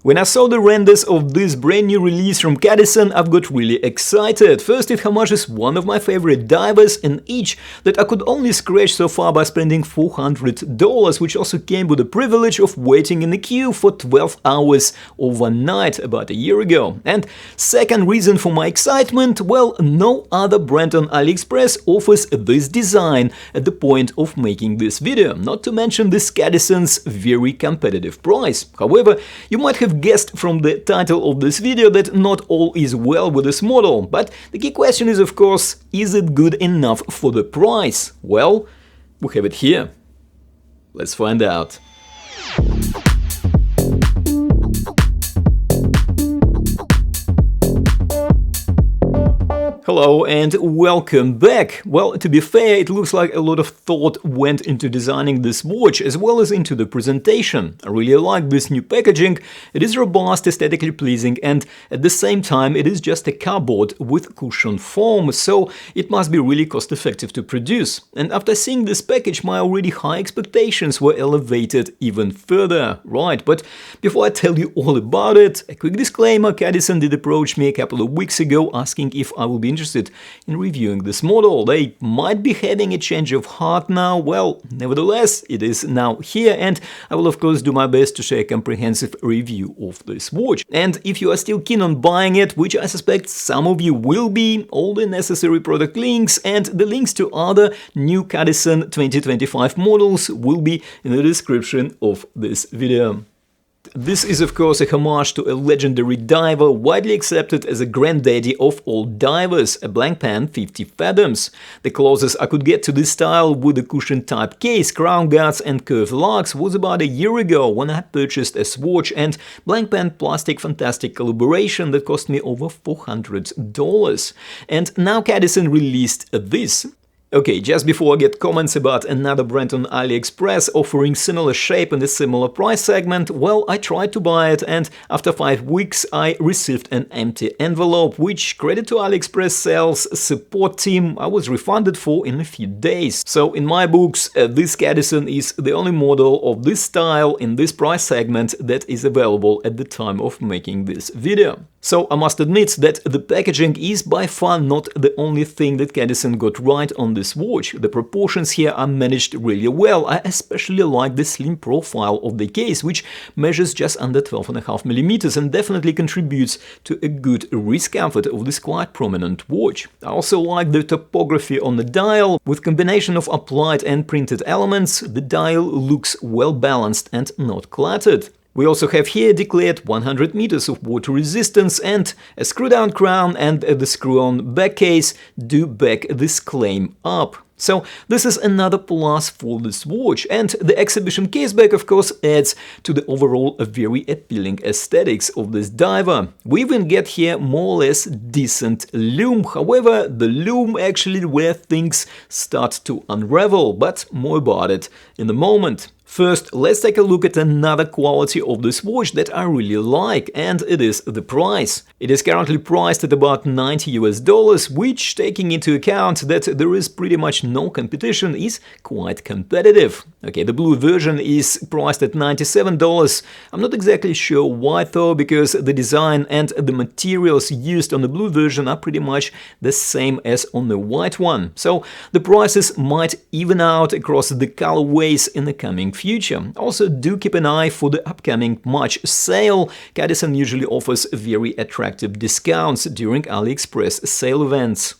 When I saw the renders of this brand new release from Cadisen, I've got really excited. First, it homages one of my favorite divers, an itch that I could only scratch so far by spending $400, which also came with the privilege of waiting in the queue for 12 hours overnight about a year ago. And second reason for my excitement, well, no other brand on AliExpress offers this design at the point of making this video, not to mention this Cadisen's very competitive price. However, you might have guessed from the title of this video that not all is well with this model, but the key question is, of course, is it good enough for the price? Well, we have it here. Let's find out. Hello and welcome back. Well, to be fair, it looks like a lot of thought went into designing this watch as well as into the presentation. I really like this new packaging. It is robust, aesthetically pleasing, and at the same time it is just a cardboard with cushion foam, so it must be really cost effective to produce. And after seeing this package, my already high expectations were elevated even further. Right, but before I tell you all about it, a quick disclaimer: Cadisen did approach me a couple of weeks ago asking if I will be interested in reviewing this model. They might be having a change of heart now. Well, nevertheless, it is now here, and I will of course do my best to share a comprehensive review of this watch. And if you are still keen on buying it, which I suspect some of you will be, all the necessary product links and the links to other new Cadisen 2025 models will be in the description of this video. This is of course a homage to a legendary diver widely accepted as a granddaddy of all divers, a Blancpain 50 Fathoms. The closest I could get to this style with a cushion type case, crown guards and curved lugs was about a year ago when I purchased a Swatch and Blancpain plastic fantastic collaboration that cost me over $400. And now Cadisen released this. Okay, just before I get comments about another brand on AliExpress offering similar shape and a similar price segment, well, I tried to buy it, and after 5 weeks I received an empty envelope, which, credit to AliExpress sales support team, I was refunded for in a few days. So in my books, this Cadisen is the only model of this style in this price segment that is available at the time of making this video. So I must admit that the packaging is by far not the only thing that Cadisen got right on this watch. The proportions here are managed really well. I especially like the slim profile of the case, which measures just under 12.5 millimeters and definitely contributes to a good wrist comfort of this quite prominent watch. I also like the topography on the dial. With combination of applied and printed elements, the dial looks well balanced and not cluttered. We also have here declared 100 meters of water resistance, and a screw-down crown and the screw-on back case do back this claim up. So this is another plus for this watch, and the exhibition caseback of course adds to the overall very appealing aesthetics of this diver. We even get here more or less decent lume, however the lume actually where things start to unravel, but more about it in a moment. First, let's take a look at another quality of this watch that I really like, and it is the price. It is currently priced at about $90, which, taking into account that there is pretty much no competition, is quite competitive. Okay, the blue version is priced at $97. I'm not exactly sure why though, because the design and the materials used on the blue version are pretty much the same as on the white one. So the prices might even out across the colorways in the coming future. Also, do keep an eye for the upcoming March sale. Cadisen usually offers very attractive discounts during AliExpress sale events.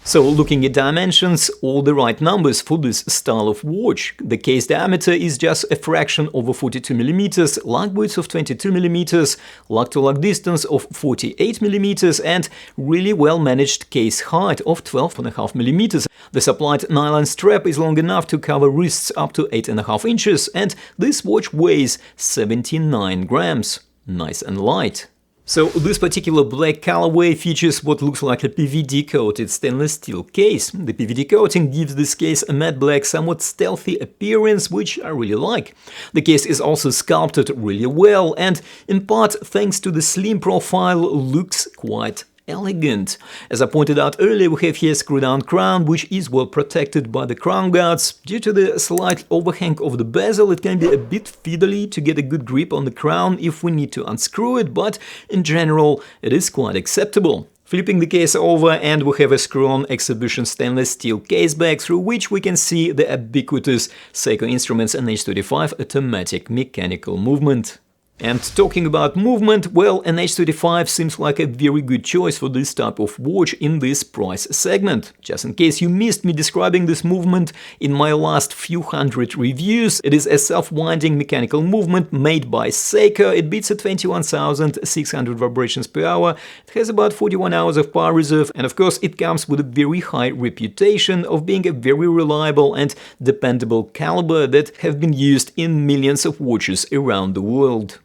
So, looking at dimensions, all the right numbers for this style of watch. The case diameter is just a fraction over 42 mm, lug width of 22 mm, lug-to-lug distance of 48 mm, and really well managed case height of 12.5 mm. The supplied nylon strap is long enough to cover wrists up to 8.5 inches, and this watch weighs 79 grams. Nice and light. So this particular black colorway features what looks like a PVD-coated stainless steel case. The PVD coating gives this case a matte black, somewhat stealthy appearance, which I really like. The case is also sculpted really well and, in part thanks to the slim profile, looks quite elegant. As I pointed out earlier, we have here a screw-down crown, which is well protected by the crown guards. Due to the slight overhang of the bezel, it can be a bit fiddly to get a good grip on the crown if we need to unscrew it, but in general, it is quite acceptable. Flipping the case over, and we have a screw-on exhibition stainless steel case back through which we can see the ubiquitous Seiko Instruments NH35 automatic mechanical movement. And talking about movement, well, an NH35 seems like a very good choice for this type of watch in this price segment. Just in case you missed me describing this movement in my last few hundred reviews, it is a self-winding mechanical movement made by Seiko. It beats at 21,600 vibrations per hour, it has about 41 hours of power reserve, and of course it comes with a very high reputation of being a very reliable and dependable caliber that have been used in millions of watches around the world.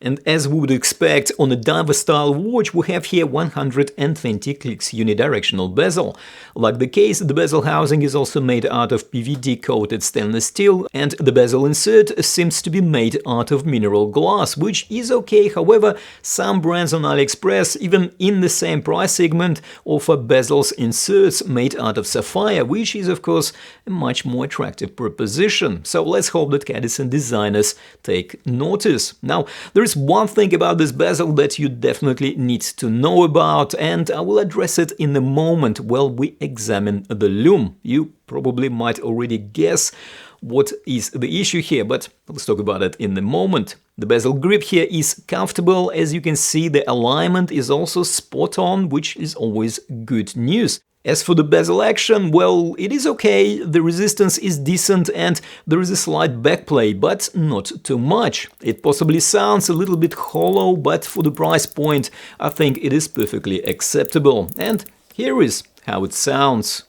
And as we would expect on a diver-style watch, we have here 120 clicks unidirectional bezel. Like the case, the bezel housing is also made out of PVD-coated stainless steel, and the bezel insert seems to be made out of mineral glass, which is okay. However, some brands on AliExpress, even in the same price segment, offer bezels inserts made out of sapphire, which is of course a much more attractive proposition. So let's hope that Cadisen designers take notice. Now, there is one thing about this bezel that you definitely need to know about, and I will address it in a moment while we examine the lume. You probably might already guess what is the issue here, but let's talk about it in a moment. The bezel grip here is comfortable. As you can see, the alignment is also spot on, which is always good news. As for the bezel action, well, it is okay, the resistance is decent and there is a slight backplay, but not too much. It possibly sounds a little bit hollow, but for the price point, I think it is perfectly acceptable. And here is how it sounds.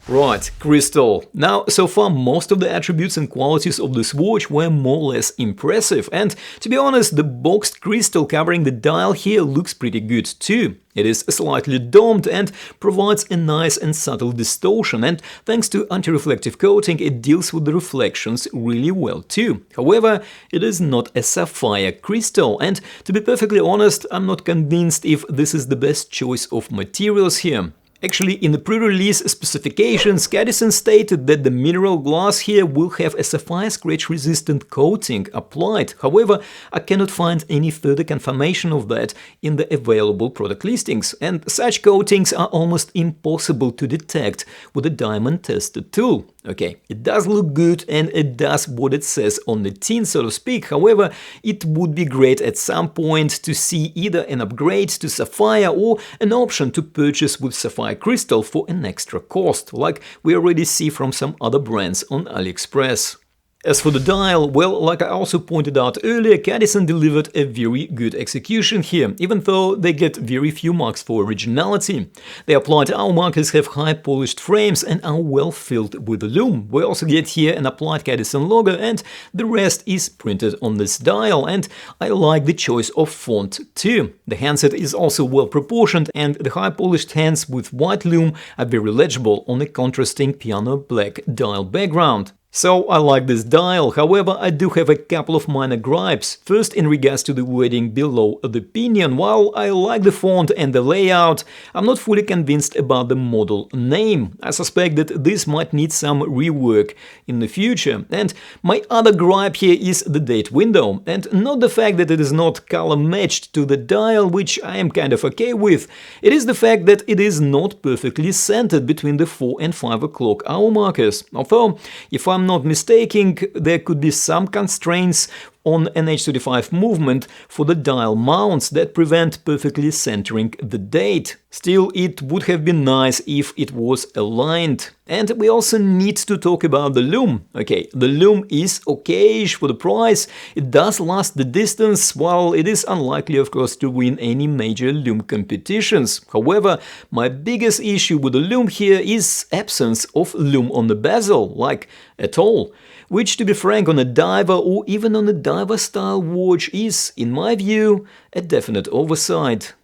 Right, crystal. Now, so far most of the attributes and qualities of this watch were more or less impressive, and to be honest, the boxed crystal covering the dial here looks pretty good too. It is slightly domed and provides a nice and subtle distortion, and thanks to anti-reflective coating it deals with the reflections really well too. However, it is not a sapphire crystal, and to be perfectly honest, I'm not convinced if this is the best choice of materials here. Actually, in the pre-release specifications, Cadisen stated that the mineral glass here will have a sapphire scratch-resistant coating applied. However, I cannot find any further confirmation of that in the available product listings, and such coatings are almost impossible to detect with a diamond tester tool. Okay, it does look good and it does what it says on the tin, so to speak. However, it would be great at some point to see either an upgrade to sapphire or an option to purchase with sapphire crystal for an extra cost, like we already see from some other brands on AliExpress. As for the dial, well, like I also pointed out earlier, Cadisen delivered a very good execution here, even though they get very few marks for originality. The applied hour markers have high polished frames and are well filled with the lume. We also get here an applied Cadisen logo, and the rest is printed on this dial, and I like the choice of font too. The handset is also well proportioned, and the high polished hands with white lume are very legible on a contrasting piano black dial background. So I like this dial, however I do have a couple of minor gripes. First, in regards to the wording below the pinion. While I like the font and the layout, I'm not fully convinced about the model name. I suspect that this might need some rework in the future. And my other gripe here is the date window, and not the fact that it is not color matched to the dial, which I am kind of okay with. It is the fact that it is not perfectly centered between the 4 and 5 o'clock hour markers. Although, if I'm not mistaken, there could be some constraints on NH35 movement for the dial mounts that prevent perfectly centering the date. Still, it would have been nice if it was aligned. And we also need to talk about the lume. Okay, the lume is okayish for the price. It does last the distance, while it is unlikely, of course, to win any major lume competitions. However, my biggest issue with the lume here is absence of lume on the bezel, like at all. Which, to be frank, on a diver or even on a diver-style watch is, in my view, a definite oversight.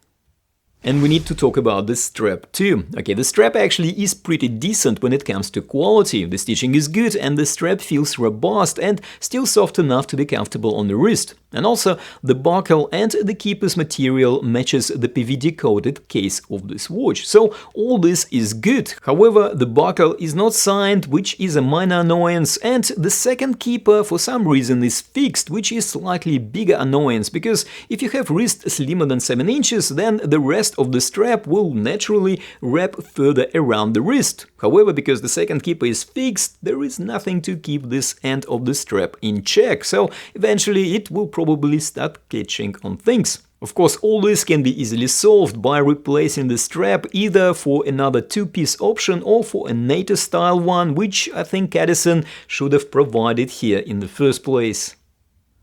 And we need to talk about the strap too. Okay, the strap actually is pretty decent when it comes to quality. The stitching is good and the strap feels robust and still soft enough to be comfortable on the wrist. And also, the buckle and the keeper's material matches the PVD-coated case of this watch. So all this is good. However, the buckle is not signed, which is a minor annoyance, and the second keeper for some reason is fixed, which is slightly bigger annoyance, because if you have wrist slimmer than 7 inches, then the rest of the strap will naturally wrap further around the wrist. However, because the second keeper is fixed, there is nothing to keep this end of the strap in check, so eventually it will probably start catching on things. Of course, all this can be easily solved by replacing the strap either for another 2-piece option or for a NATO style one, which I think Cadisen should have provided here in the first place.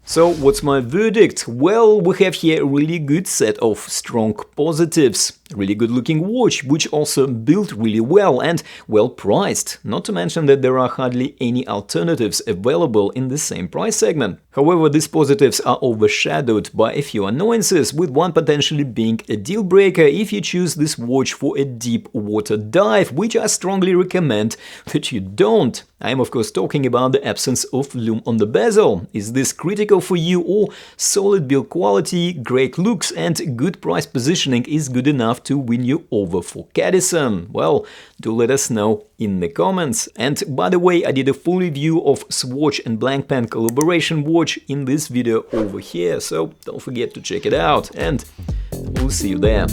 So what's my verdict? Well, we have here a really good set of strong positives. A really good looking watch, which also built really well and well priced. Not to mention that there are hardly any alternatives available in the same price segment. However, these positives are overshadowed by a few annoyances, with one potentially being a deal breaker if you choose this watch for a deep water dive, which I strongly recommend that you don't. I am of course talking about the absence of lume on the bezel. Is this critical for you, or solid build quality, great looks and good price positioning is good enough to win you over for Cadisen? Well, do let us know in the comments. And by the way, I did a full review of Swatch and Blancpain collaboration watch in this video over here, so don't forget to check it out, and we'll see you there.